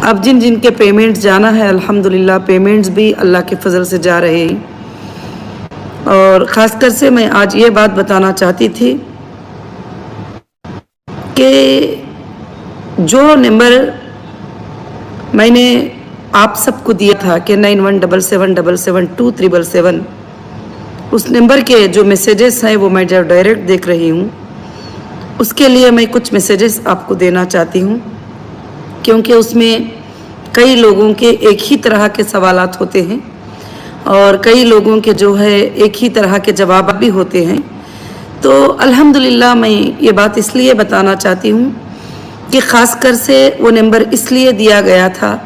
अब जिन जिन के पेमेंट्स जाना है अल्हम्दुलिल्लाह पेमेंट्स भी अल्लाह के फजल से जा रहे हैं। और ख़ासकर से मैं आज ये बात बताना चाहती थी कि जो नंबर मैंने आप सबको दिया था कि 9177772377 उस नंबर के जो मैसेजेस हैं वो मैं जब डायरेक्ट देख रही हूँ, उसके लिए मैं कुछ मैसेजेस आपको देना चाहती हूँ, क्योंकि उसमें कई लोगों के एक ही तरह के सवालात होते हैं और कई लोगों के जो है एक ही तरह के जवाब भी होते हैं। तो अल्हम्दुलिल्लाह मैं ये बात इसलिए बताना चाहती हूँ कि ख़ासकर से वो नंबर इसलिए दिया गया था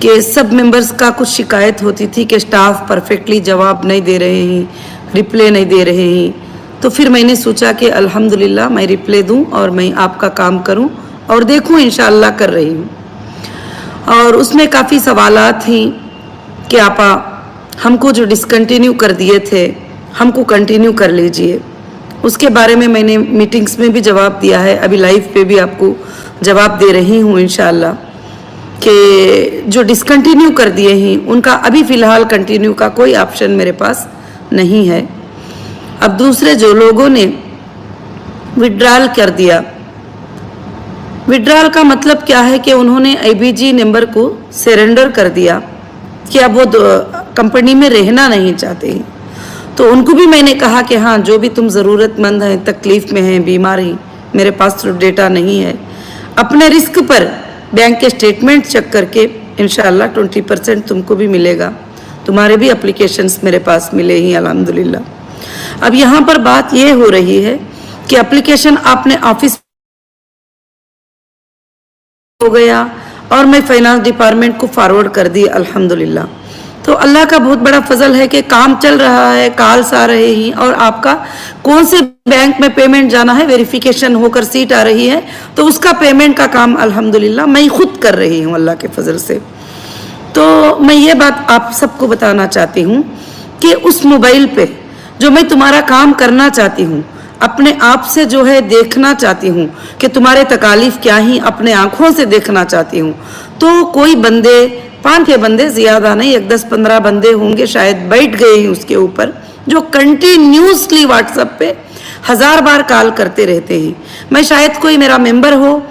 कि सब मेंबर्स का कुछ शिकायत होती थी कि स्टाफ परफेक्टली जवाब नहीं दे रहे हैं, रिप्ले नहीं दे रहे हैं। तो फिर मैंने सोचा कि अल्हम्दुलिल्लाह मैं रिप्ले दूं और मैं आपका काम करूं और देखूं, इंशाअल्लाह कर रही हूं। और उसमें काफ़ी सवालात थी कि आपा हमको जो डिसकंटिन्यू कर दिए थे हमको कंटिन्यू कर लीजिए। उसके बारे में मैंने मीटिंग्स में भी जवाब दिया है, अभी लाइव पे भी आपको जवाब दे रही हूँ इंशाअल्लाह कि जो डिसकंटिन्यू कर दिए हैं उनका अभी फ़िलहाल कंटिन्यू का कोई ऑप्शन मेरे पास नहीं है। अब दूसरे जो लोगों ने विड्रॉल कर दिया, विड्रॉल का मतलब क्या है कि उन्होंने आईबीजी नंबर को सरेंडर कर दिया कि अब वो कंपनी में रहना नहीं चाहते हैं। तो उनको भी मैंने कहा कि हाँ, जो भी तुम ज़रूरतमंद हैं, तकलीफ़ में हैं, बीमार हैं, मेरे पास तो डेटा नहीं है, अपने रिस्क पर बैंक के स्टेटमेंट चेक करके इंशाअल्लाह 20% तुमको भी मिलेगा। तुम्हारे भी एप्लीकेशंस मेरे पास मिले ही अल्हम्दुलिल्लाह। अब यहाँ पर बात ये हो रही है कि एप्लीकेशन आपने ऑफिस हो गया और मैं फाइनेंस डिपार्टमेंट को फॉरवर्ड कर दी अल्हम्दुलिल्लाह। तो अल्लाह का बहुत बड़ा फजल है कि काम चल रहा है, कॉल्स आ रहे हैं और आपका कौन से बैंक में पेमेंट जाना है वेरिफिकेशन होकर सीट आ रही है, तो उसका पेमेंट का काम अल्हम्दुलिल्लाह मैं खुद कर रही हूँ अल्लाह के फजल से। तो मैं ये बात आप सबको बताना चाहती हूँ कि उस मोबाइल पे जो मैं तुम्हारा काम करना चाहती हूँ, अपने आप से जो है देखना चाहती हूँ कि तुम्हारे तकालीफ क्या ही, अपने आँखों से देखना चाहती हूँ। तो कोई बंदे, 5-6 बंदे, ज़्यादा नहीं, 10-15 बंदे होंगे शायद, बैठ गए हैं उसके ऊपर, जो कंटिन्यूसली व्हाट्सएप पे 1000 बार कॉल करते रहते हैं। मैं शायद कोई मेरा मेंबर हो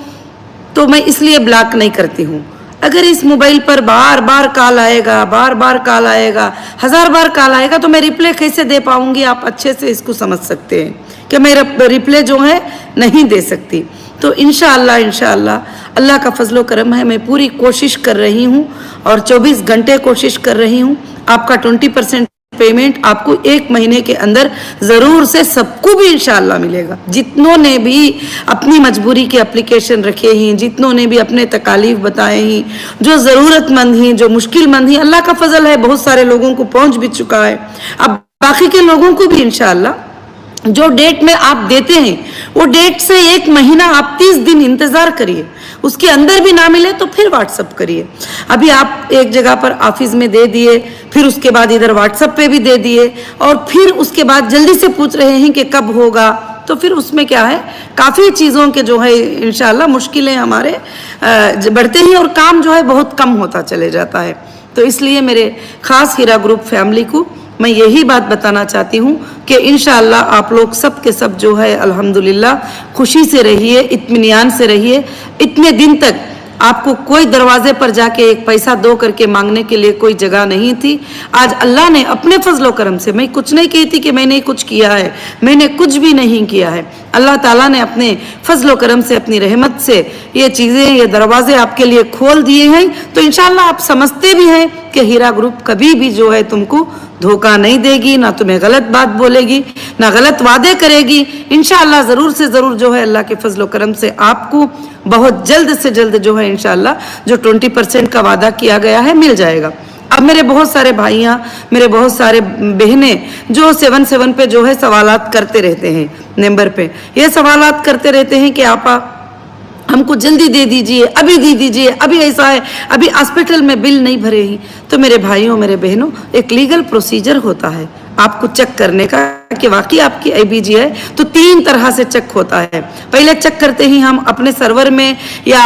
तो मैं इसलिए ब्लॉक नहीं करती हूँ। अगर इस मोबाइल पर बार बार कॉल आएगा, बार बार कॉल आएगा, 1000 बार कॉल आएगा, तो मैं रिप्ले कैसे दे पाऊँगी? आप अच्छे से इसको समझ सकते हैं कि मैं रिप्ले जो है नहीं दे सकती। तो इंशाअल्लाह अल्लाह का फजलो करम है, मैं पूरी कोशिश कर रही हूँ और 24 घंटे कोशिश कर रही हूँ। आपका 20% पेमेंट आपको 1 महीने के अंदर ज़रूर से सबको भी इंशाअल्लाह मिलेगा। जितनों ने भी अपनी मजबूरी के एप्लीकेशन रखे हैं, जितनों ने भी अपने तकालीफ बताए हैं, जो ज़रूरतमंद हैं, जो मुश्किलमंद हैं, अल्लाह का फजल है बहुत सारे लोगों को पहुँच भी चुका है। अब बाकी के लोगों को भी इंशाअल्लाह जो डेट में आप देते हैं वो डेट से 1 महीना आप 30 दिन इंतज़ार करिए, उसके अंदर भी ना मिले तो फिर व्हाट्सअप करिए। अभी आप एक जगह पर ऑफिस में दे दिए, फिर उसके बाद इधर व्हाट्सअप पे भी दे दिए और फिर उसके बाद जल्दी से पूछ रहे हैं कि कब होगा। तो फिर उसमें क्या है, काफ़ी चीज़ों के जो है इंशाअल्लाह मुश्किलें हमारे बढ़ते ही और काम जो है बहुत कम होता चले जाता है। तो इसलिए मेरे ख़ास हीरा ग्रुप फैमिली को मैं यही बात बताना चाहती हूँ कि इंशाअल्लाह आप लोग सब के सब जो है अल्हम्दुलिल्लाह खुशी से रहिए, इत्मीनान से रहिए। इतने दिन तक आपको कोई दरवाजे पर जाके एक पैसा दो करके मांगने के लिए कोई जगह नहीं थी। आज अल्लाह ने अपने फजलो करम से, मैं कुछ नहीं कहती कि मैंने कुछ किया है, मैंने कुछ भी नहीं किया है, अल्लाह ताला ने अपने फजलो करम से, अपनी रहमत से ये चीज़ें, ये दरवाजे आपके लिए खोल दिए हैं। तो इंशाअल्लाह आप समझते भी हैं कि हीरा ग्रुप कभी भी जो है तुमको धोखा नहीं देगी, ना तुम्हें गलत बात बोलेगी, ना गलत वादे करेगी। इंशाअल्लाह ज़रूर से ज़रूर जो है अल्लाह के फजलो करम से आपको बहुत जल्द से जल्द जो है इंशाअल्लाह जो 20% का वादा किया गया है मिल जाएगा। अब मेरे बहुत सारे भाइयाँ, मेरे बहुत सारे बहनें जो 77 पे जो है सवालात करते रहते हैं, नंबर पे ये सवालात करते रहते हैं कि आपा हमको जल्दी दे दीजिए, अभी दे दीजिए, अभी ऐसा है, अभी हॉस्पिटल में बिल नहीं भरे ही। तो मेरे भाइयों, मेरे बहनों, एक लीगल प्रोसीजर होता है, आपको चेक करने का कि वाकई आपकी IBG है। तो 3 तरह से चेक होता है। पहले चेक करते ही हम अपने सर्वर में या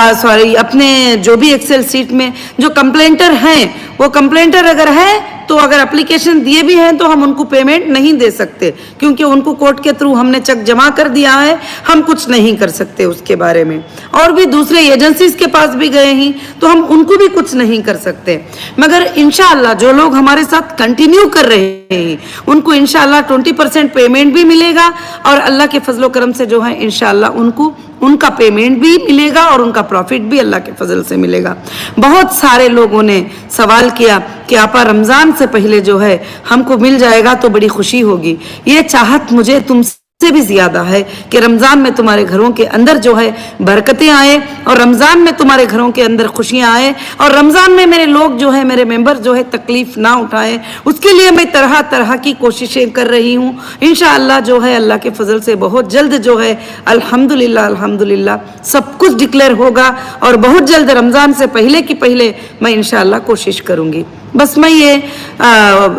अपने जो भी एक्सेल सीट में जो कंप्लेंटर हैं, वो कंप्लेंटर अगर है तो अगर एप्लीकेशन दिए भी हैं तो हम उनको पेमेंट नहीं दे सकते, क्योंकि उनको कोर्ट के थ्रू हमने चेक जमा कर दिया है, हम कुछ नहीं कर सकते उसके बारे में। और भी दूसरे एजेंसीज के पास भी गए हैं तो हम उनको भी कुछ नहीं कर सकते। मगर इंशाअल्लाह जो लोग हमारे साथ कंटिन्यू कर रहे हैं उनको इंशाअल्लाह 20% पेमेंट भी मिलेगा, और अल्लाह के फजलो करम से जो है इंशाअल्लाह उनको उनका पेमेंट भी मिलेगा और उनका प्रॉफिट भी अल्लाह के फजल से मिलेगा। बहुत सारे लोगों ने सवाल किया कि आपा रमज़ान से पहले जो है हमको मिल जाएगा तो बड़ी खुशी होगी। ये चाहत मुझे तुमसे भी ज्यादा है कि रमज़ान में तुम्हारे घरों के अंदर जो है बरकतें आए, और रमज़ान में तुम्हारे घरों के अंदर खुशियां आए, और रमज़ान में मेरे लोग जो है, मेरे मेंबर जो है तकलीफ ना उठाएं। उसके लिए मैं तरह तरह की कोशिशें कर रही हूँ। इंशाअल्लाह जो है अल्लाह के फजल से बहुत जल्द जो है अल्हम्दुलिल्लाह अल्हम्दुलिल्लाह सब कुछ डिक्लेयर होगा, और बहुत जल्द रमज़ान से पहले की पहले मैं इंशाअल्लाह कोशिश करूँगी। बस मैं ये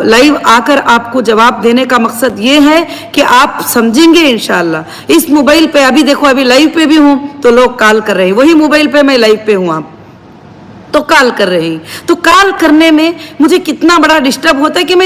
लाइव आकर आपको जवाब देने का मकसद ये है कि आप समझेंगे इंशाअल्लाह। इस मोबाइल पे अभी देखो, अभी लाइव पे भी हूँ तो लोग कॉल कर रहे हैं, वही मोबाइल पे मैं लाइव पे हूँ, आप तो कॉल कर रहे हैं। तो कॉल करने में मुझे कितना बड़ा डिस्टर्ब होता है कि मैं